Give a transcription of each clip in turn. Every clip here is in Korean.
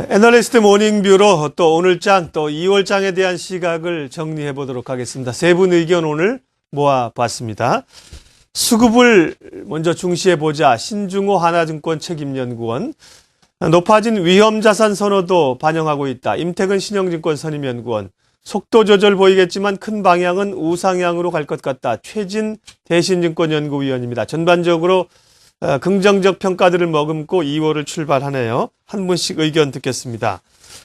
애널리스트 모닝뷰로 또 오늘장 또 2월장에 대한 시각을 정리해 보도록 하겠습니다. 세 분 의견 오늘 모아봤습니다. 수급을 먼저 중시해 보자. 신중호 하나증권 책임연구원. 높아진 위험자산 선호도 반영하고 있다. 임택은 신영증권 선임연구원. 속도 조절 보이겠지만 큰 방향은 우상향으로 갈 것 같다. 최진 대신증권연구위원입니다. 전반적으로 긍정적 평가들을 머금고 2월을 출발하네요. 한 분씩 의견 듣겠습니다.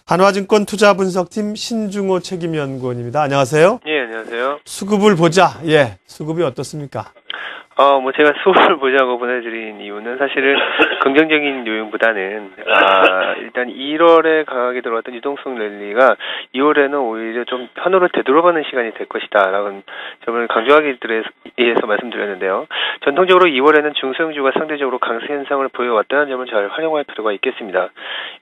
한화증권 투자분석팀 신중호 책임연구원입니다. 안녕하세요. 예, 안녕하세요. 수급을 보자. 예, 수급이 어떻습니까? 제가 수급을 보자고 보내드린 이유는 사실은 긍정적인 요인보다는, 일단 1월에 강하게 들어왔던 유동성 랠리가 2월에는 오히려 좀 편으로 되돌아가는 시간이 될 것이다 라는 점을 강조하기 위해서 말씀드렸는데요. 전통적으로 2월에는 중소형주가 상대적으로 강세 현상을 보여왔다는 점을 잘 활용할 필요가 있겠습니다.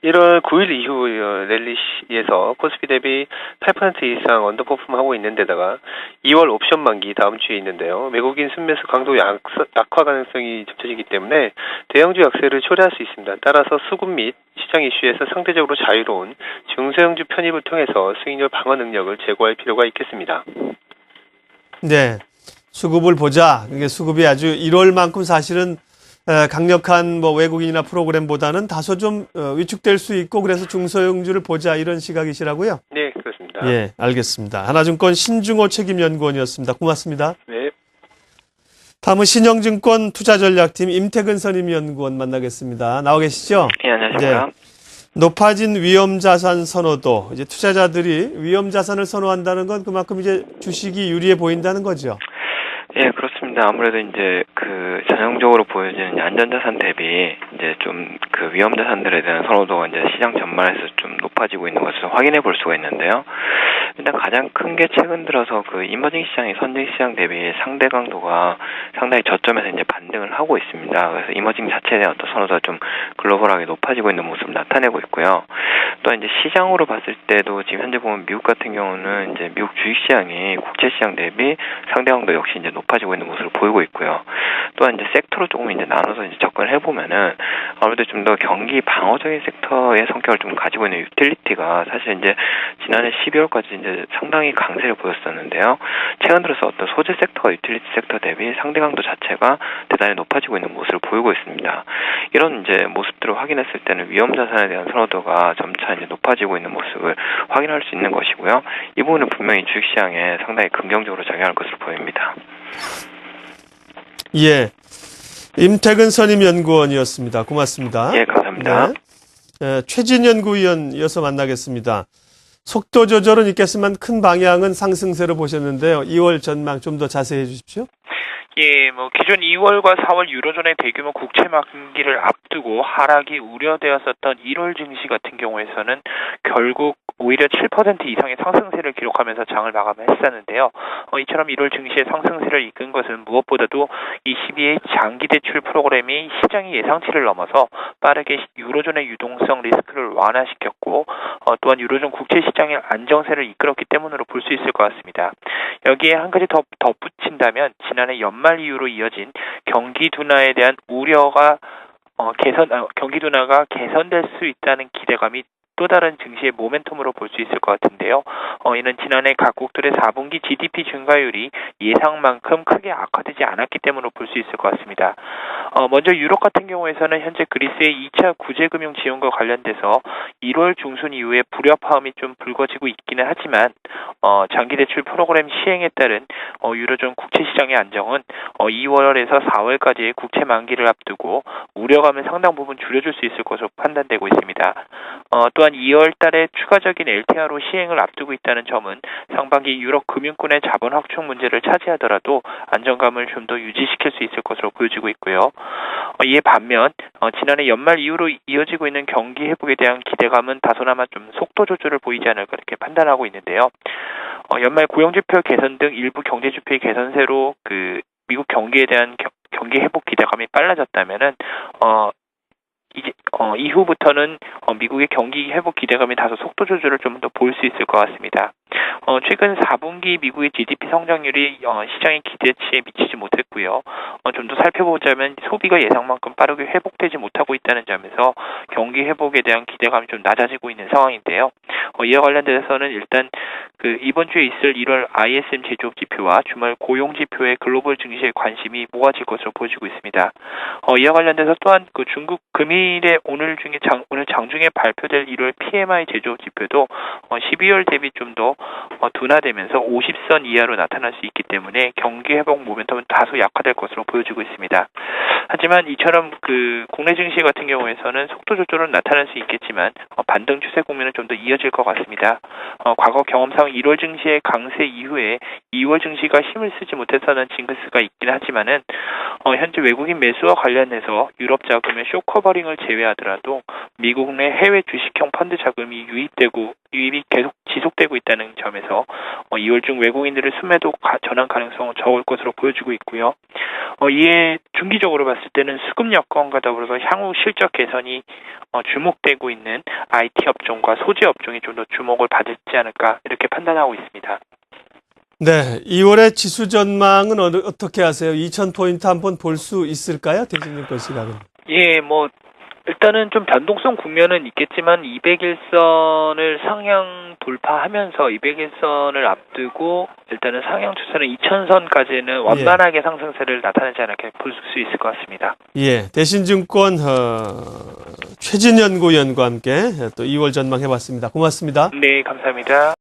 1월 9일 이후 랠리에서 코스피 대비 8% 이상 언더퍼폼하고 있는 데다가 2월 옵션 만기 다음 주에 있는데요. 외국인 순매수 강도 약화 가능성이 점쳐지기 때문에 대형주 약세를 초래할 수 있습니다. 따라서 수급 및 시장 이슈에서 상대적으로 자유로운 중소형주 편입을 통해서 수익률 방어 능력을 제고할 필요가 있겠습니다. 네, 수급을 보자. 이게 수급이 아주 1월만큼 사실은 강력한 외국인이나 프로그램보다는 다소 좀 위축될 수 있고 그래서 중소형주를 보자 이런 시각이시라고요? 네, 그렇습니다. 예, 알겠습니다. 하나증권 신중호 책임연구원이었습니다. 고맙습니다. 네. 다음은 신영증권 투자전략팀 임택은 선임연구원 만나겠습니다. 나와 계시죠? 예, 안녕하십니까. 네. 높아진 위험자산 선호도. 이제 투자자들이 위험자산을 선호한다는 건 그만큼 이제 주식이 유리해 보인다는 거죠. 예, 그렇습니다. 아무래도 이제 전형적으로 보여지는 안전자산 대비 이제 좀 위험자산들에 대한 선호도가 이제 시장 전반에서 좀 높아지고 있는 것을 확인해 볼 수가 있는데요. 일단 가장 큰 게 최근 들어서 이머징 시장이 선진 시장 대비 상대 강도가 상당히 저점에서 이제 반등을 하고 있습니다. 그래서 이머징 자체에 대한 어떤 선호도가 좀 글로벌하게 높아지고 있는 모습을 나타내고 있고요. 또 이제 시장으로 봤을 때도 지금 현재 보면 미국 같은 경우는 이제 미국 주식시장이 국채시장 대비 상대 강도 역시 이제 높아지고 있는 모습을 보이고 있고요. 또한 이제 섹터로 조금 이제 나눠서 이제 접근을 해보면은 아무래도 좀 더 경기 방어적인 섹터의 성격을 좀 가지고 있는 유틸리티가 사실 이제 지난해 12월까지 이제 상당히 강세를 보였었는데요. 최근 들어서 어떤 소재 섹터가 유틸리티 섹터 대비 상대 강도 자체가 대단히 높아지고 있는 모습을 보이고 있습니다. 이런 이제 모습들을 확인했을 때는 위험 자산에 대한 선호도가 점차 이제 높아지고 있는 모습을 확인할 수 있는 것이고요. 이 부분은 분명히 주식시장에 상당히 긍정적으로 작용할 것으로 보입니다. 예. 임택은 선임연구원이었습니다. 고맙습니다. 예, 감사합니다. 네. 최진 연구위원 이어서 만나겠습니다. 속도 조절은 있겠지만 큰 방향은 상승세로 보셨는데요. 2월 전망 좀 더 자세히 해주십시오. 예, 기존 2월과 4월 유로존의 대규모 국채 만기를 앞두고 하락이 우려되었었던 1월 증시 같은 경우에서는 결국 오히려 7% 이상의 상승세를 기록하면서 장을 마감했었는데요. 이처럼 1월 증시의 상승세를 이끈 것은 무엇보다도 이 12의 장기 대출 프로그램이 시장의 예상치를 넘어서 빠르게 유로존의 유동성 리스크를 완화시켰고 또한 유로존 국채 시장의 안정세를 이끌었기 때문으로 볼 수 있을 것 같습니다. 여기에 한 가지 더 덧붙인다면 지난해 연말 이후로 이어진 경기 둔화에 대한 우려가 경기 둔화가 개선될 수 있다는 기대감이 또 다른 증시의 모멘텀으로 볼 수 있을 것 같은데요. 이는 지난해 각국들의 4분기 GDP 증가율이 예상만큼 크게 악화되지 않았기 때문으로 볼 수 있을 것 같습니다. 먼저 유럽 같은 경우에서는 현재 그리스의 2차 구제금융 지원과 관련돼서 1월 중순 이후에 불협화음이 좀 불거지고 있기는 하지만 장기대출 프로그램 시행에 따른 유로존 국채시장의 안정은 2월에서 4월까지의 국채 만기를 앞두고 우려감은 상당 부분 줄여줄 수 있을 것으로 판단되고 있습니다. 또한 2월 달에 추가적인 LTRO 시행을 앞두고 있다는 점은 상반기 유럽 금융권의 자본 확충 문제를 차지하더라도 안정감을 좀 더 유지시킬 수 있을 것으로 보여지고 있고요. 이에 반면 지난해 연말 이후로 이어지고 있는 경기 회복에 대한 기대감은 다소나마 좀 속도 조절을 보이지 않을까 이렇게 판단하고 있는데요. 연말 고용지표 개선 등 일부 경제지표의 개선세로 미국 경기에 대한 경기 회복 기대감이 빨라졌다면은 이제 이후부터는 미국의 경기 회복 기대감이 다소 속도 조절을 좀 더 볼 수 있을 것 같습니다. 최근 4분기 미국의 GDP 성장률이 시장의 기대치에 미치지 못했고요. 좀 더 살펴보자면 소비가 예상만큼 빠르게 회복되지 못하고 있다는 점에서 경기 회복에 대한 기대감이 좀 낮아지고 있는 상황인데요. 이와 관련돼서는 일단 이번 주에 있을 1월 ISM 제조업 지표와 주말 고용 지표의 글로벌 증시에 관심이 모아질 것으로 보여지고 있습니다. 이와 관련돼서 또한 중국 금일에 오늘 장중에 발표될 1월 PMI 제조업 지표도 12월 대비 좀 더 둔화되면서 50선 이하로 나타날 수 있기 때문에 경기 회복 모멘텀은 다소 약화될 것으로 보여지고 있습니다. 하지만 이처럼 국내 증시 같은 경우에서는 속도 조절은 나타날 수 있겠지만 반등 추세 국면은 좀 더 이어질 것 같습니다. 과거 경험상 1월 증시의 강세 이후에 2월 증시가 힘을 쓰지 못해서는 징크스가 있긴 하지만은 현재 외국인 매수와 관련해서 유럽 자금의 쇼커버링을 제외하더라도 미국 내 해외 주식형 펀드 자금이 유입이 계속 지속되고 있다는 점에서 2월 중 외국인들의 순매도 전환 가능성은 적을 것으로 보여지고 있고요. 이에 중기적으로 봤을 때는 수급 여건과 더불어서 향후 실적 개선이 주목되고 있는 IT 업종과 소재 업종이 좀 더 주목을 받지 않을까 이렇게 판단하고 있습니다. 네, 2월의 지수 전망은 어떻게 하세요? 2,000포인트 한번 볼 수 있을까요? 대신님 거 시각은. 예, 일단은 좀 변동성 국면은 있겠지만 200일선을 상향 돌파하면서 200일선을 앞두고 일단은 상향 추세는 2000선까지는 완만하게 상승세를 나타내지 않을까 볼 수 있을 것 같습니다. 예, 대신증권 최진연 고위원과 함께 또 2월 전망해봤습니다. 고맙습니다. 네, 감사합니다.